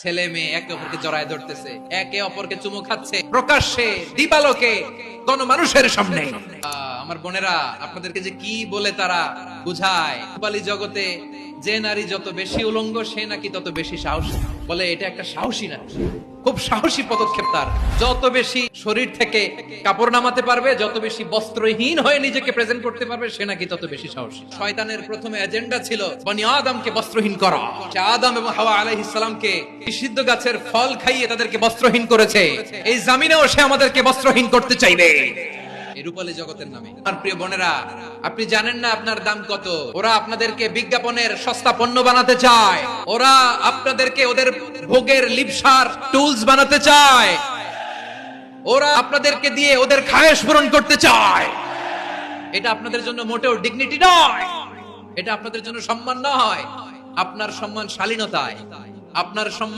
ছেলে মেয়ে একে অপরকে জড়ায় ধরতেছে, একে অপরকে চুমু খাচ্ছে প্রকাশ্যে, দিবালোকে, গণমানুষের সামনে। আমার বোনেরা, আপনাদেরকে যে কি বলে তারা বুঝায়, রূপালী জগতে যে নারী যত বেশি উলঙ্গ সে নাকি তত বেশি সাহসী। বলে এটা একটা সাহসী না, খুব সাহসী পদক্ষেপ তার। যত বেশি শরীর থেকে কাপড় নামাতে পারবে, যত বেশি বস্ত্রহীন হয়ে নিজেকে প্রেজেন্ট করতে পারবে, সে নাকি তত বেশি সাহসী। শয়তানের প্রথমে এজেন্ডা ছিল বনি আদমকে বস্ত্রহীন করা। সে আদম এবং হাওয়া আলাইহিস সালামকে নিষিদ্ধ গাছের ফল খাইয়ে তাদেরকে বস্ত্রহীন করেছে। এই জামিনেও সে আমাদেরকে বস্ত্রহীন করতে চাইবে এই রূপালী জগতের নামে। আমার প্রিয় বোনেরা, আপনি জানেন না আপনার দাম কত। ওরা আপনাদেরকে বিজ্ঞাপনের সস্তা পণ্য বানাতে চায়, ওরা আপনাদেরকে ওদের ভোগের লিপসার টুলস বানাতে চায়, ওরা আপনাদেরকে দিয়ে ওদের খায়েশ পূরণ করতে চায়। এটা আপনাদের জন্য মোটেও ডিগনিটি নয়, এটা আপনাদের জন্য সম্মান নয়। আপনার সম্মান শালীনতায়, আপনার সম্মান